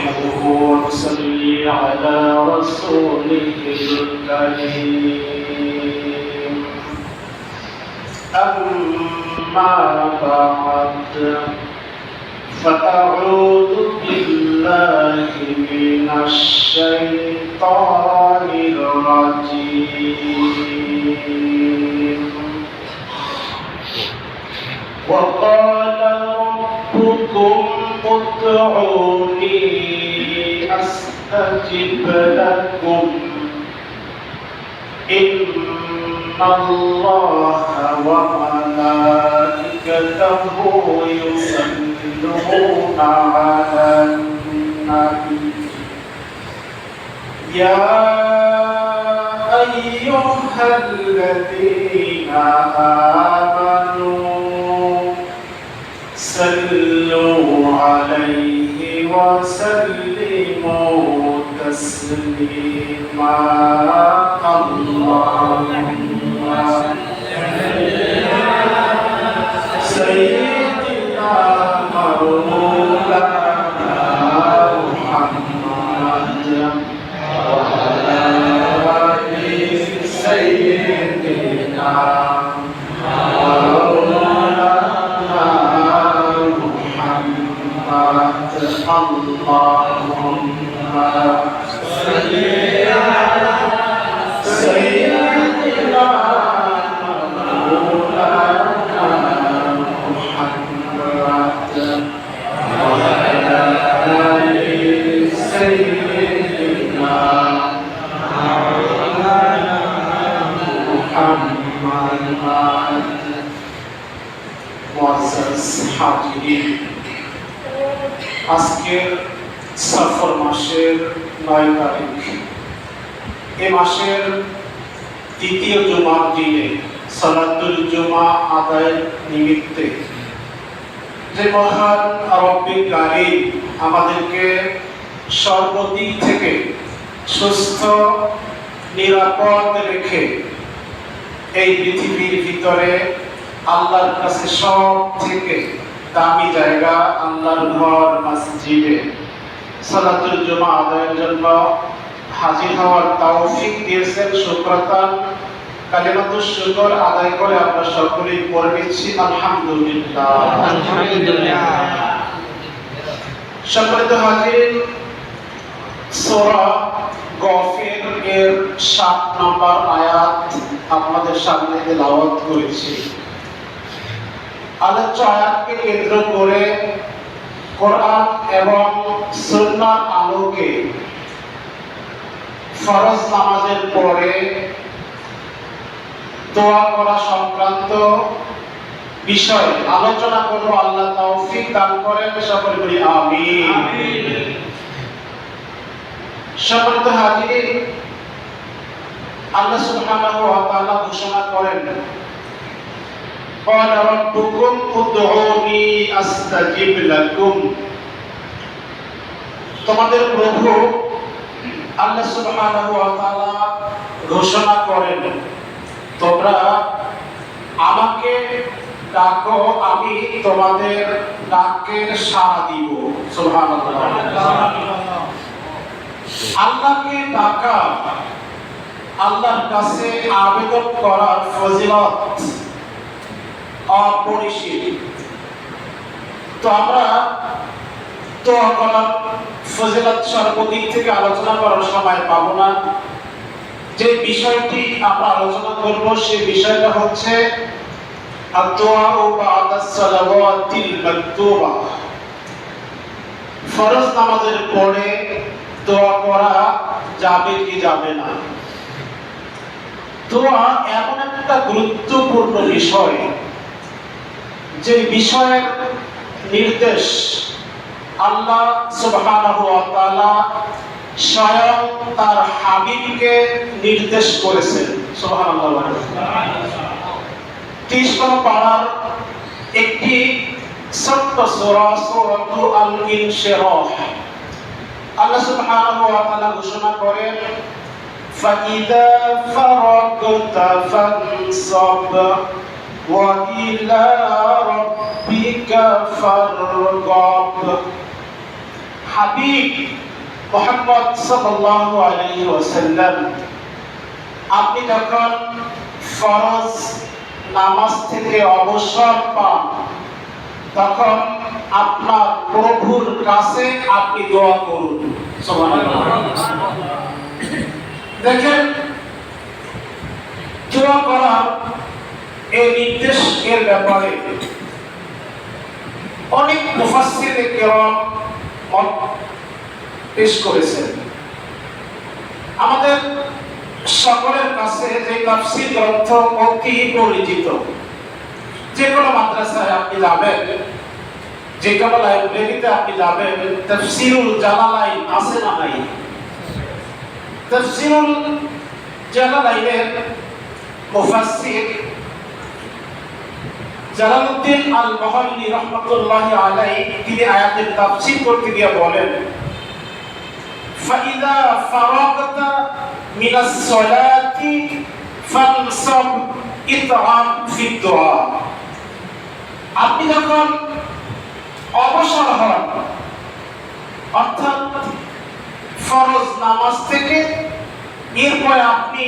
نحمده ونصلي على رسوله الكريم أما بعد فأعوذ بالله من الشيطان الرجيم وقال ربكم ادعوني أستجب لكم إن الله وملائكته يصلون على النبي يا أيها الذين آمنوا صلوا عليه وسلموا تسليما اللهم سيدنا مولانا محمد وعلى آل سيدنا مولانا محمد اللهم صل على سيدنا مولانا محمد وعلى آل سيدنا مولانا محمد معزز حاضرين আজকের সফর মাসের 9 তারিখ এই মাসের দ্বিতীয় জুমার দিনে সালাতুল জুমা আদায়ের নিমিত্তে যে মহান রব্বুল কারীম আমাদেরকে সর্বদিক থেকে সুস্থ নিরাপদ রেখে এই পৃথিবীর ভিতরে আল্লাহর কাছে সব থেকে দামি জায়গা আল্লাহর ঘর মসজিদে সালাতুল জুমা আদায়ের জন্য হাজির হওয়ার তৌফিক দিয়েছেন। শুকরাতান কালিমাতুশ শুকর আদায় করে আমরা সকলেই পড়ে নিচ্ছি আলহামদুলিল্লাহ। আলহামদুলিল্লাহ। সম্মানিত হাজির, সূরা গাফির এর 7 নম্বর আয়াত আপনাদের সামনে তেলাওয়াত করেছি। আলোচ্য আয়াতকে কেন্দ্র করে কোরআন এবং সুন্নাহর আলোকে ফরজ নামাজের পরে দোয়া করা সংক্রান্ত বিষয় আলোচনা করব। আল্লাহ তৌফিক দান করেন, সকলে বলি আমিন। সম্মানিত হাজির, আল্লাহ সুবহানাহু ওয়া তাআলা ঘোষণা করেন قال ربكم ادعوني استجب لكم। তোমাদের প্রভু আল্লাহ সুবহানাহু ওয়া তাআলা ঘোষণা করেন তোমরা আমাকে ডাকো, আমি তোমাদের ডাকের সাড়া দিব। সুবহানাল্লাহ। আল্লাহকে ডাকা, আল্লাহর কাছে আবেদন করার ফজিলত অপরিসীম। তো আমরা দোয়া করার ফজিলত সর্বদিক থেকে আলোচনা করার সময় পাবো না। যে বিষয়টি আমরা আলোচনা করব সেই বিষয়টা হচ্ছে আদ-দুআ বা'দা সালাওয়াতিল মাকতুবা। ফরজ নামাজের পরে দোয়া করা যাবে কি যাবে না। দোয়া এমন একটা গুরুত্বপূর্ণ বিষয় যে বিষয়ের নির্দেশ আল্লাহ সুবহানাহু ওয়া তাআলা স্বয়ং তার হাবিবকে নির্দেশ করেছেন। সুবহানাল্লাহ। 30 নম্বর পারার একটি ছোট্ট সূরা সূরাতুল আল-ইনশিরাহ আল্লাহ সুবহানাহু ওয়া তাআলা ঘোষণা করেন فإذا فرغت فانصب وإلى ربك فارغب হাবিব মুহাম্মদ সাল্লাল্লাহু আলাইহি ওয়াসাল্লাম আপনি যখন ফরজ নামাজ থেকে অবসর পান তখন আপনার প্রভুর কাছে আপনি দোয়া করুন। সুবহানাল্লাহ। দেখেন, দোয়া করার এই নির্দেশ এর ব্যাপারে অনেক মুফাসসিরে কেরাম মত পেশ করেছেন। আমাদের সকলের কাছে যে তাফসীর গ্রন্থ অতি পরিচিত, যে কোনো মাদ্রাসায় আপনি যাবেন, যে কোনো লাইব্রেরিতে আপনি যাবেন, তাফসীরুল জালালাইন আছে না নাই? তাফসীরুল জালালাইনের মুফাসসির জালালউদ্দিন আল মাহল্লি রাহমাতুল্লাহি আলাইহি তিনি আয়াতের তাফসীর করতে গিয়ে বলেন, ফাইদা ফারাগতা মিনাস সালাতি ফানসাব ইতআম ফি দুআ। আপনি যখন অবসর হন, অর্থাৎ ফরজ নামাজ থেকে, এরপরে আপনি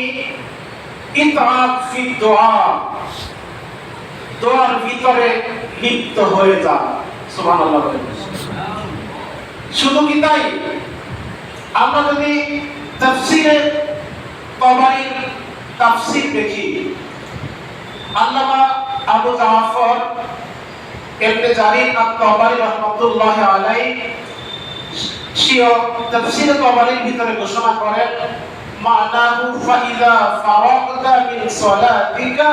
ইতআম ফি দুআ, দোয়ার ভিতরে লিপ্ত হয়ে যান। সুবহানাল্লাহ। শুধু কি তাই? আমরা যদি তাফসীরে তাবারীর তাফসীর দেখি, আল্লামা আবু জাফর ইবনে জারির আত-তাবারী রাহমাতুল্লাহি আলাইহি সিও তাফসীরে তাবারীর ভিতরে ঘোষণা করেন, মানাহু ফাইদা ফারাগতা মিন সালাতিকা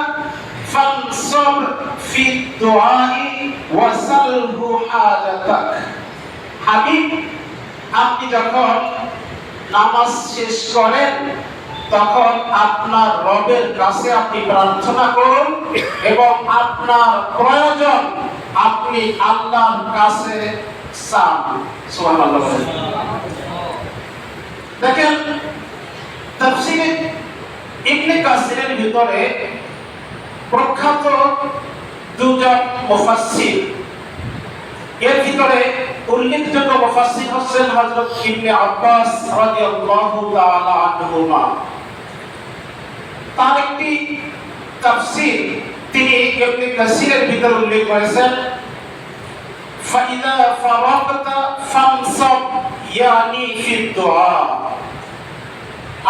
ফানসাব ফি দুআই ওয়াসালহু হাজাতাক। হাবিব, আপনি যখন নামাজ শেষ করেন তখন আপনার রবের কাছে আপনি প্রার্থনা করুন এবং আপনার প্রয়োজন আপনি আল্লাহর কাছে চান। সুবহানাল্লাহ। দেখেন, তাফসীরে ইবনে কাসিরের ভিতরে প্রখ্যাত দুজন মুফাসসির, এর ভিতরে উল্লেখযোগ্য মুফাসসির হচ্ছেন হযরত ইবনে আব্বাস রাদিয়াল্লাহু তাআলা আনহুমা। তার একটি তাফসীর তিনি ইবনে কাসিরের ভিতরে উল্লেখ করেছেন, ফাইদা ফারাগতা ফানসাব ইয়ানি ফি দুআ।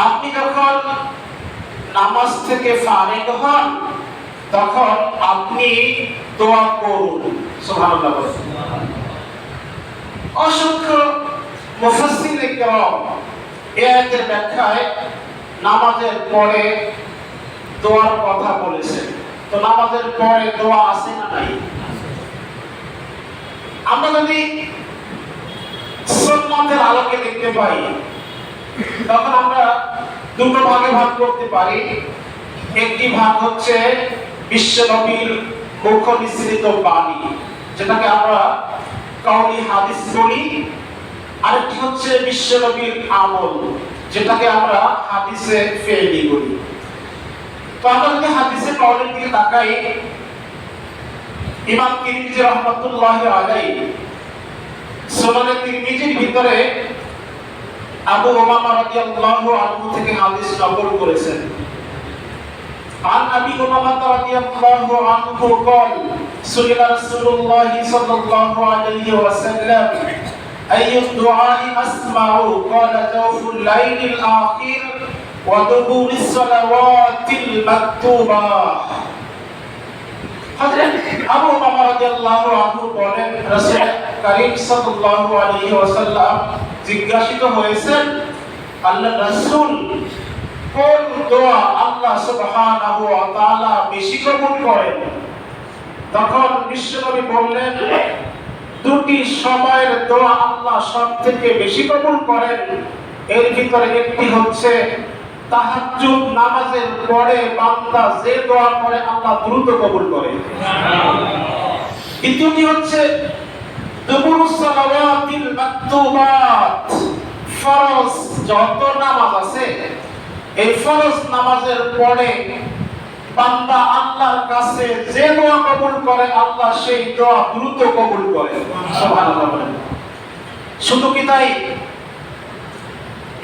আপনি যখন নামাজ থেকে ফারিগ হন তখন আপনি দোয়া করুন। সুবহানাল্লাহ। অসংখ্য মুফাসসিরে কেরাম এই আয়াতের ব্যাখ্যায় নামাজের পরে দোয়ার কথা বলেছেন। তো নামাজের পরে দোয়া আছে না নাই? আমরা যদি সুন্নাতের আলোকে দেখতে পাই তখন আমরা দুটো ভাগে ভাগ করতে পারি। একটি ভাগ হচ্ছে বিশ্ব নবীর মুখ নিঃসৃত বাণী, যেটাকে আমরা কাউলি হাদিস বলি, আরেকটি হচ্ছে বিশ্ব নবীর আমল, যেটাকে আমরা হাদিসে ফেলি বলি। তো আমরা যদি হাদিসে কাউলির দিকে তাকাই, ইমাম তিরমিজি রাহমাতুল্লাহি আলাইহি সুনানে তিরমিজির ভিতরে আবু উমামা রাদিয়াল্লাহু আনহু থেকে হাদিস নকল করেছেন। عن أبي أمامة رضي الله عنه قال سئل رسول الله صلى الله عليه وسلم أي الدعاء أسمع؟ قال جوف الليل الآخر ودبور الصلوات المكتوبة। হযরত আবু উমামা রাদিয়াল্লাহু আনহু বলেন, রাসূল কারীম সাল্লাল্লাহু আলাইহি ওয়াসাল্লাম জিজ্ঞাসিত হয়েছেন, আল্লাহর রাসূল, কোন দোয়া আল্লাহ সুবহানাহু ওয়া তাআলা বেশি কবুল করেন? তখন বিশ্বনবী বললেন, দুটি সময়ের দোয়া আল্লাহ সবথেকে বেশি কবুল করেন। এর ভিতরে একটি হচ্ছে তাহাজ্জুদ নামাজের পরে বান্দা যে দোয়া করে আল্লাহ দ্রুত কবুল করে। দ্বিতীয়টি হচ্ছে দুবুরুস সালাওয়াতিল মাকতুবাত, ফরজ যত নামাজ আছে এই ফরজ নামাজের পরে বান্দা আল্লাহর কাছে যে দোয়া কবুল করে আল্লাহ সেই দোয়া দ্রুত কবুল করে। সুবহানাল্লাহ। শুধু কি তাই,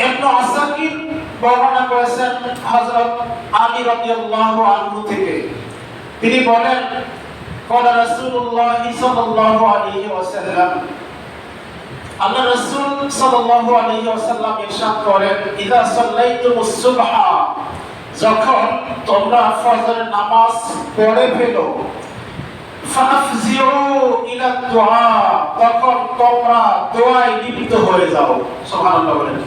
ইবনে আসাকির বর্ণনা করেছেন হযরত আলী রাদিয়াল্লাহু আনহু থেকে। তিনি বলেন, ক্বালা রাসূলুল্লাহ সাল্লাল্লাহু আলাইহি ওয়াসাল্লাম, আল্লাহ রাসূল সাল্লাল্লাহু আলাইহি ওয়াসাল্লাম ইরশাদ করেন, ইযা সাল্লাইতুমুস সুবহা, যখন তোমরা ফজরের নামাজ পড়ে ফেলো, ফাফজিউ ইলা দুআ, তখন তোমরা দোয়ায় লিপ্ত হয়ে যাও। সুবহানাল্লাহ বলেন।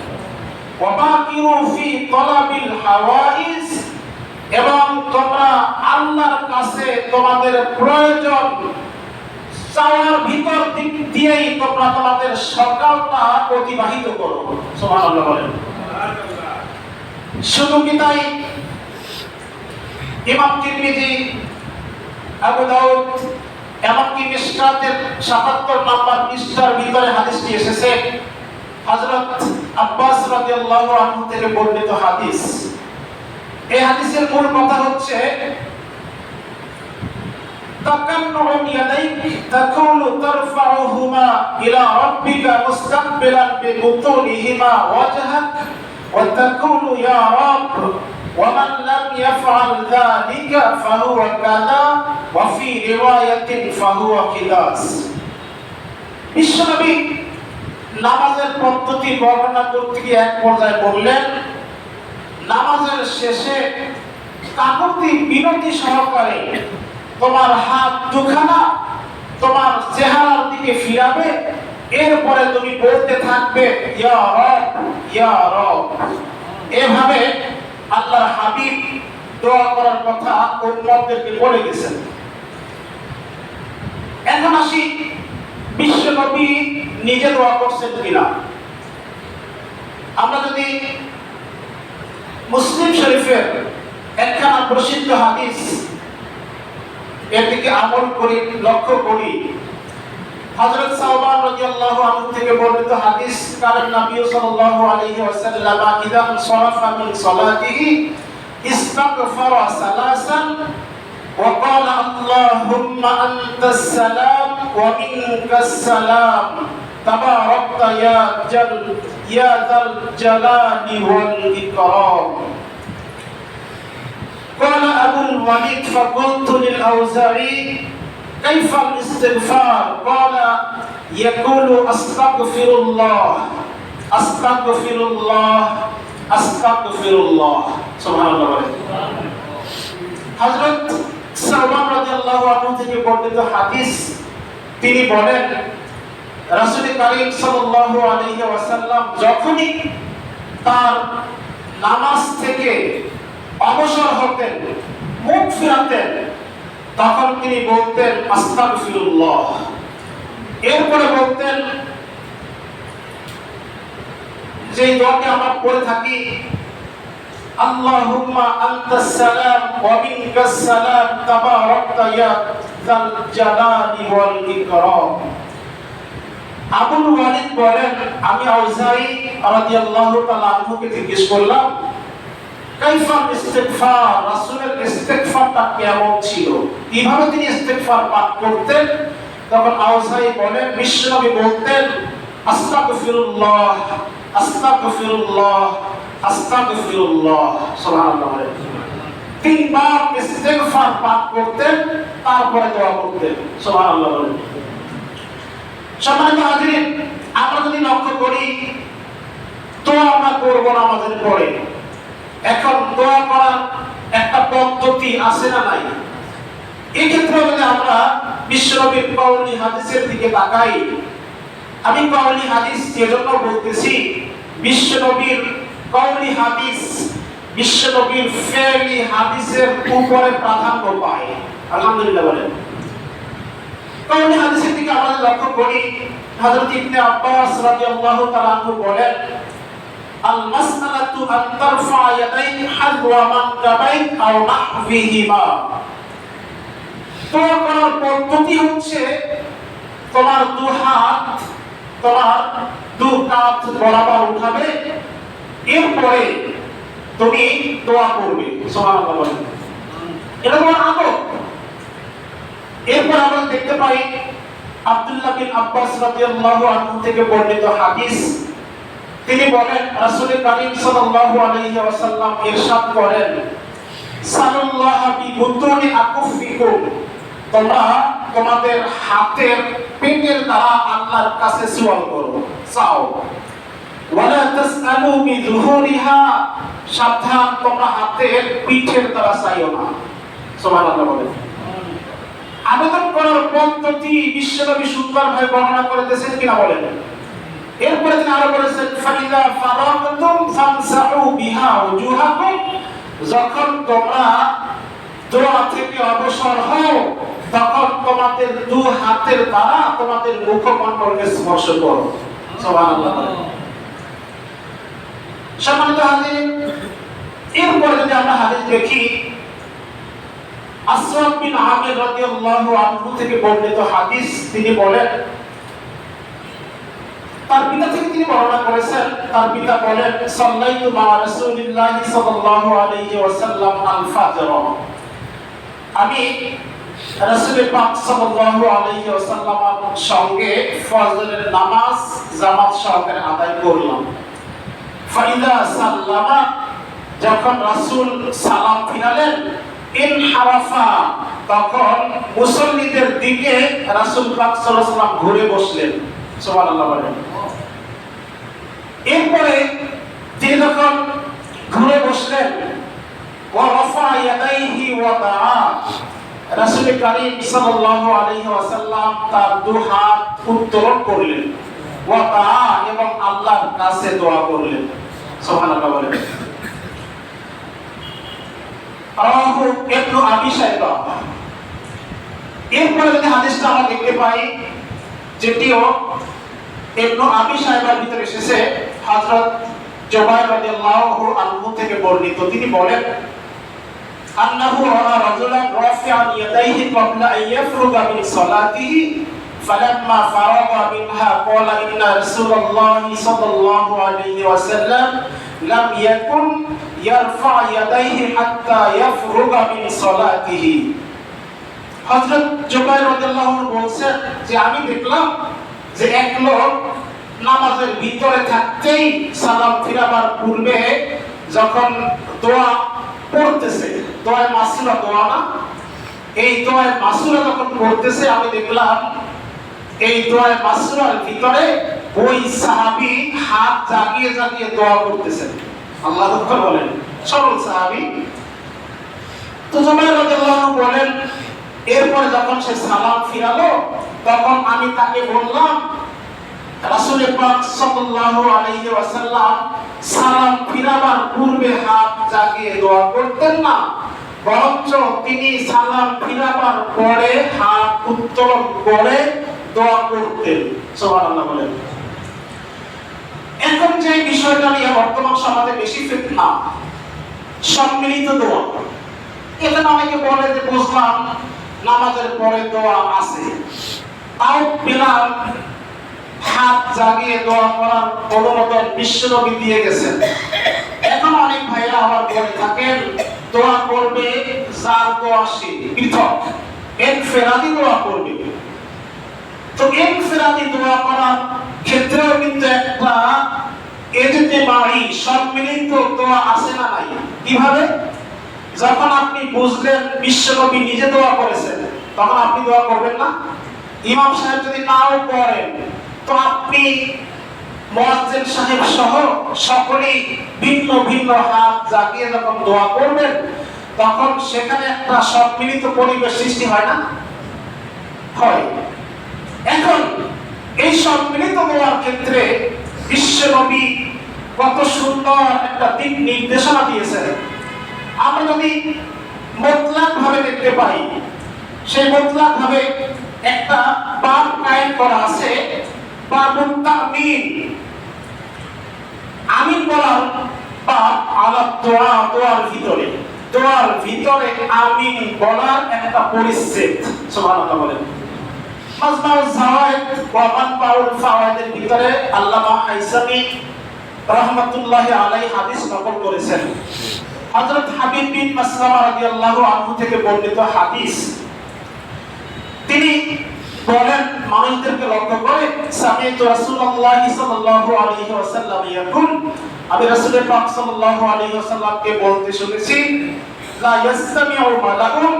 ওয়া বাকিরু ফি তালাবিল হাওয়াইজ, এবং তোমরা আল্লাহর কাছে তোমাদের প্রয়োজন চাওয়ার ভিতর দিয়েই তোমরা তোমাদের সকালটা অতিবাহিত করো। সুবহানাল্লাহ বলেন। শুধু কি তাই, ইমাম তিরমিজি, আবু দাউদ, এমনকি মিশকাতের ৭৭ নম্বর পৃষ্ঠার ভিতরে হাদিসটি এসেছে, হযরত আব্বাস রাদিয়াল্লাহু আনহু থেকে বর্ণিত হাদিস। এই হাদিসের মূল কথা হচ্ছে, তাকান্নুম ইয়াদাইক তাকুলু তারফাউহুমা ইলা রাব্বিকা মুস্তাকবিলান বিবুতুনিহিমা ওয়াজহাক ওয়া তাকুলু ইয়া রাbb ওয়া মান লাম ইয়াফআল যালিকা ফাহুয়া কাযা ওয়া ফি রিওয়ায়াতিন ফাহুয়া কিদাস। বিশ্বনবী নামাজের পদ্ধতি বর্ণনা করতে গিয়ে এক পর্যায়ে বললেন, নামাজের শেষে কাকুতি বিনতি সহকারে তোমার হাত দুখানা তোমার চেহারার দিকে ফিরাবে, এরপরে তুমি বলতে থাকবে ইয়া রব ইয়া রব। এভাবে আল্লাহর হাবিব দোয়া করার কথা উম্মতদেরকে বলে গেছেন। এখন আসি, বিশ্ব নবী নিজে দোয়া করছেন কিনা। আমরা যদি মুসলিম শরীফের একখানা প্রসিদ্ধ হাদিস এর দিকে আমল করি, লক্ষ্য করি, হযরত সাওবান রাদিয়াল্লাহু আনহু থেকে বর্ণিত হাদিস, কারণ নবী সাল্লাল্লাহু আলাইহি ওয়াসাল্লাম ইযা সারাফা মিন সালাতিহি ইস্তাগফারা সালাসান ওয়া ক্বালা আল্লাহুম্মা আনতাস সালাম ওয়া মিনকাস সালাম তাবারাকতা ইয়া যাল জালালি ওয়াল ইকরাম। قال أبو الوليد فقلت للأوزاعي كيف الاستغفار؟ قال يقول أستغفر الله أستغفر الله أستغفر الله। سبحان الله। হযরত সাওবান রাদিয়াল্লাহু আনহু থেকে বর্ণিত হাদিস, তিনি বলেন, রাসূল কারীম সাল্লাল্লাহু আলাইহি ওয়াসাল্লাম যখনই তার নামাজ থেকে অবসর হতেন, মুখ ফিরাতেন, তখন তিনি বলতেন আস্তাগফিরুল্লাহ। এরপরে বলতেন, যে দোয়াটি আমরা পড়ে থাকি, আল্লাহুম্মা আনতাস সালাম ওয়া মিনকাস সালাম তাবারাকতা ইয়া যাল জালালি ওয়াল ইকরাম। আবুল ওয়ালিদ বলেন, আমি আউজাই রাদিয়াল্লাহু তাআলা আনহুকে জিজ্ঞেস করলাম, কাইফা ইস্তিগফার, রাসূলের ইস্তিগফারটা কেমন ছিল, কিভাবে তিনি ইস্তিগফার পাঠ করতেন? তখন আউজাই বলেন, বিশ্বনবী বলতেন আস্তাগফিরুল্লাহ আস্তাগফিরুল্লাহ আস্তাগফিরুল্লাহ। সুবহানাল্লাহ। তিনবার ইস্তিগফার পাঠ করতেন, তারপরে দোয়া করতেন। সুবহানাল্লাহ। সম্মানিত হাজিরিন, আমরা যদি লক্ষ্য করি, দোয়া আমরা করব নামাজের পরে। এখন দোয়া করার একটা পদ্ধতি আছে না নাই? এই ক্ষেত্রে যদি আমরা বিশ্বনবীর কওলি হাদিসের দিকে তাকাই, আমি কওলি হাদিস এজন্য বলতেছি, বিশ্বনবীর কওলি হাদিস বিশ্বনবীর ফেলি হাদিসের উপরে প্রাধান্য পায়। আলহামদুলিল্লাহ বলেন। কওলি হাদিসের দিকে আমরা লক্ষ্য করি, হযরত ইবনে আব্বাস রাদিয়াল্লাহু তাআলা আনহু বলেন, আল মাসআলাতু আন তারফা ইয়াদাইক হাযওয়া মানকাবাইক আও নাহবিহিমা। দোয়া করার পদ্ধতি হচ্ছে, তোমার দু হাত তোমার দু কাঁধ বরাবর উঠাবে, এরপরে তুমি দোয়া করবে। সুবহানাল্লাহ বলেন। এটা তোমার আদব। এরপর আমরা দেখতে পাই আব্দুল্লাহ বিন আব্বাস রাদিয়াল্লাহু আনহু থেকে বর্ণিত হাদিস, তিনি বলেন রাসূল কারীম সাল্লাল্লাহু আলাইহি ওয়াসাল্লাম ইরশাদ করেন, সাল্লাল্লাহু বিবুতুনি আকুফিকুম, তোমরা তোমাদের হাতের পেটের দ্বারা আল্লাহর কাছে সুয়াল করো, চাও। ওয়ালা তাসআলু বিযুহুরিহা, সাবধান তোমরা হাতের পিঠের দ্বারা চাইও না। সুবহানাল্লাহ বলেন। আবেদন করার পদ্ধতি বিশ্বনবী সুন্দরভাবে বর্ণনা করে দিয়েছেন কিনা বলেন। এরপরে তিনি আরো বলেছেন, ফাইদা ফারাগতুম ফামসাহু বিহা ওজুহাকুম, যখন তোমরা দোয়া থেকে অবসর হও তখন তোমাদের দুই হাতের দ্বারা তোমাদের মুখমণ্ডলকে স্পর্শ করো। সুবহানাল্লাহ। সম্মানিত হাজির, এরপরে যদি আমরা হাদিস দেখি, আসওয়াদ বিন আমির রাদিয়াল্লাহু আনহু থেকে বর্ণিত হাদিস, তিনি বলেন, তার পিতা থেকে তিনি বর্ণনা করেছেন, তার পিতা বলেন, সাল্লাইতু মা রাসূলিল্লাহি সাল্লাল্লাহু আলাইহি ওয়াসাল্লাম আল ফাজর, আমি রাসূল পাক সাল্লাল্লাহু আলাইহি ওয়াসাল্লামের সঙ্গে ফজরের নামাজ জামাত সহকারে আদায় করলাম। ফাইদা সাল্লামা, যখন রাসূল সালাম ফিরালেন, ইনহারাফা, তখন মুসল্লিদের দিকে রাসূল পাক সাল্লাল্লাহু আলাইহি ওয়াসাল্লাম ঘুরে বসলেন। সুবহানাল্লাহ বলেন। এরপরে তিনি যখন ঘুরে বসলেন, ওয়া রাফা ইয়াদাইহি ওয়া দাআ, রাসূল কারীম সাল্লাল্লাহু আলাইহি ওয়াসাল্লাম তার দুই হাত উত্তোলন করলেন, ওয়া দাআ, এবং আল্লাহর কাছে দোয়া করলেন। সুবহানাল্লাহ বলেন। রাহু ইবনে আবি শাইবা। এরপরে যদি হাদিসটা আমরা দেখতে পাই, যেটিও ইবনে আবি শাইবার ভিতরে এসেছে, হযরত জুবাইর রাদিয়াল্লাহু আনহু থেকে বর্ণিত, তিনি বলেন, আন্নাহু রাআ রাজুলান রাফিআন ইয়াদাইহি ক্বাবলা আন ইয়াফরুগা মিন সালাতিহি, ফালাম্মা ফারাগা মিনহা ক্বালা ইন্না রাসূলুল্লাহি সাল্লাল্লাহু আলাইহি ওয়াসাল্লাম লাম ইয়াকুন ইয়ারফা ইয়াদাইহি হাত্তা ইয়াফরুগা মিন সালাতিহি। হযরত জুবাইর রাদিয়াল্লাহু আনহু বলেন যে আমি দেখলাম যে এক লোক নামাজের ভিতরে থাকতেই সালাম ফিরাবার পূর্বে যখন দোয়া পড়তেছে, দোয়ায়ে মাসুরা দোয়া না, এই দোয়ায়ে মাসুরা যখন পড়তেছে, আমি দেখলাম এই দোয়ায়ে মাসুরার ভিতরে ওই সাহাবী হাত জাগিয়ে জাগিয়ে দোয়া করতেছেন। আল্লাহু আকবার বলেন। সরল সাহাবী। তো জুবাইর রাদিয়াল্লাহু আনহু বলেন, এরপরে যখন সে সালাম ফিরালো তখন আমি তাকে বললাম, রাসূল পাক সাল্লাল্লাহু আলাইহি ওয়াসাল্লাম সালাম ফিরাবার পূর্বে হাত জাগিয়ে দোয়া করতেন না, বরঞ্চ তিনি সালাম ফিরাবার পরে হাত উত্তোলন করে দোয়া করতেন। সুবহানাল্লাহ বলেন। এখন যে বিষয়টা নিয়ে বর্তমান সমাজে বেশি ফিতনা, সম্মিলিত দোয়া। এখানে অনেকে বলে যে বুঝলাম নামাজের পরে দোয়া আছে, তাও পেলাম হাত জাগিয়ে দোয়া করার অনুমোদন বিশ্বনবী দিয়ে গেছেন। এখন অনেক ভাইরা আবার বলে থাকেন দোয়া করবে যার দোয়া সে পৃথক, ইনফিরাদি দোয়া করবে। তো ইনফিরাদি দোয়া করার ক্ষেত্রেও কিন্তু একটা ইজতিমাই সম্মিলিত দোয়া আছে না নাই? কিভাবে? যখন আপনি বুঝলেন বিশ্বনবী নিজে দোয়া করেছেন, তখন আপনি দোয়া করবেন না? ইমাম সাহেব যদি নাও করেন, তো আপনি মুয়াজ্জিন সাহেব সহ সকলেই ভিন্ন ভিন্ন হাত জাগিয়ে যখন দোয়া করবেন, তখন সেখানে একটা সম্মিলিত পরিবেশ সৃষ্টি হয় না? হয়। এখন এই সম্মিলিত দোয়ার ক্ষেত্রে বিশ্বনবী কত সুন্দর একটা দিক নির্দেশনা দিয়েছেন। আমরা যদি মুতলাক ভাবে দেখতে পাই, সেই মুতলাক ভাবে একটা বাব কায়েম করা আছে, বাবুত তামিন, আমিন বলার বাব আলা দোয়া, দোয়ার ভিতরে আমিন বলার একটা পরিচ্ছেদ। সুবহানাল্লাহ বলেন। মাজমাউজ যাওয়ায়েদ ওয়া মানবাউল ফাওয়ায়েদের ভিতরে আল্লামা হাইসামি রাহমাতুল্লাহি আলাইহি হাদিস নকল করেছেন। হযরত হাবিব বিন মাসলামা রাদিয়াল্লাহু আনহু থেকে বর্ণিত হাদিস, তিনি বলেন মানুষদেরকে লক্ষ্য করে, সামি'তু রাসূলুল্লাহি সাল্লাল্লাহু আলাইহি ওয়াসাল্লাম ইয়াকুল, আমি রাসূল পাক সাল্লাল্লাহু আলাইহি ওয়াসাল্লামকে বলতে শুনেছি, লা ইয়াসতামি'ু মালাকুন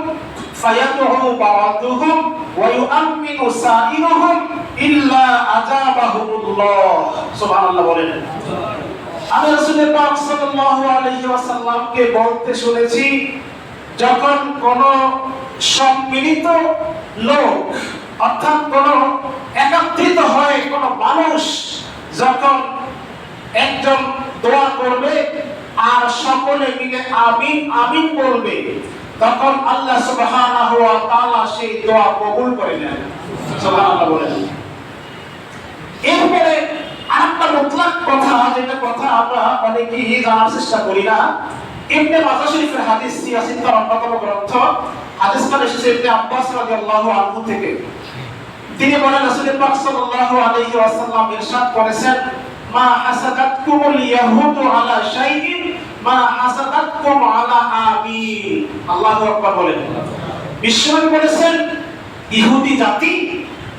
ফায়াদউ বা'দুহুম ওয়া ইউ'মিনু সাইরুহুম ইল্লা আজাবাহুমুল্লাহ। সুবহানাল্লাহ বলেন। আমি রাসূল পাক সাল্লাল্লাহু আলাইহি ওয়াসাল্লামকে বলতে শুনেছি, যখন কোন সম্মিলিত লোক অর্থাৎ কোন একত্রিত হয় কোন মানুষ যখন একজন দোয়া করবে আর সকলে মিলে আমিন আমিন বলবে, তখন আল্লাহ সুবহানাহু ওয়া তাআলা সেই দোয়া কবুল করে নেন। সুবহানাল্লাহ বলেন। এরপরে আরেকটা মুতলাক কথা, যেটা কথা আমরা অনেকেই জানার চেষ্টা করি না, ইবনে মাজাহ শরীফের হাদিস সিয়াসিন তার অন্যতম গ্রন্থ, হাদিসটা এসেছে ইবনে আব্বাস রাদিয়াল্লাহু আনহু থেকে। তিনি বলেন, রাসূল পাক সাল্লাল্লাহু আলাইহি ওয়াসাল্লাম ইরশাদ করেছেন, মা হাসাদাতকুমুল ইয়াহুদু আলা শাইইন মা হাসাদাতকুম আলা আমিন। আল্লাহু আকবার বলেন। বিশ্বনবী বলেছেন, ইহুদি জাতি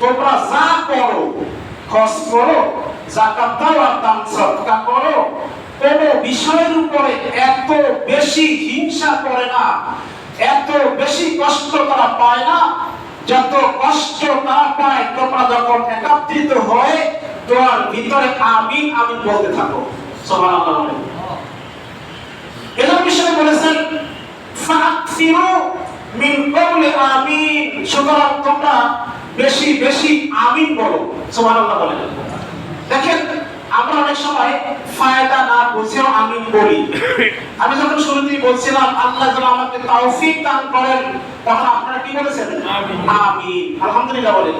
তোমরা যা করো, খরচ করো, যাকাত দাও আর দান সদকা করো, কোন বিষয়ের উপরে এত বেশি হিংসা করে না, এত বেশি কষ্ট তারা পায় না যত কষ্ট তারা পায় তোমরা যখন একত্রিত হয়ে দোয়ার ভিতরে আমিন আমিন বলতে থাকো। সুবহানাল্লাহ বলেন। এজন্য বিষয় বলেছেন, ফাকসিরু মিন কওলি আমিন, সুতরাং তোমরা বেশি বেশি আমিন বলো। সুবহানাল্লাহ বলেন। দেখেন, আমরা অনেক সময় ফায়দা না বুঝেও আমিন বলি। আমি যখন শুরুতেই বলছিলাম আল্লাহ যেন আমাকে তৌফিক দান করেন, তখন আপনারা কি বলেছেন? আমিন। আলহামদুলিল্লাহ বলেন।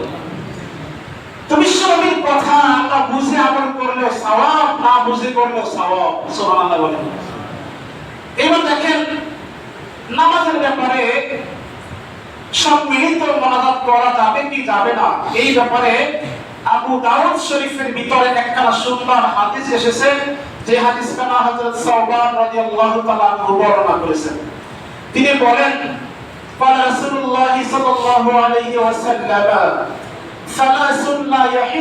তো বিশ্বনবীর কথা আমরা বুঝে আমল করলেও সওয়াব, না বুঝে করলেও সওয়াব। সুবহানাল্লাহ বলেন। এবার দেখেন, নামাজের ব্যাপারে সম্মিলিত মুনাজাত করা যাবে কি যাবে না, এই ব্যাপারে আবু দাউদ শরীফের ভিতরে একখানা সুন্দর হাদিস এসেছে, যে হাদিসটা হযরত সাওবান রাদিয়াল্লাহু তাআলা আনহু বর্ণনা করেছেন। তিনি বলেন, قال رسول الله صلى الله عليه وسلم ثلاث لا يحل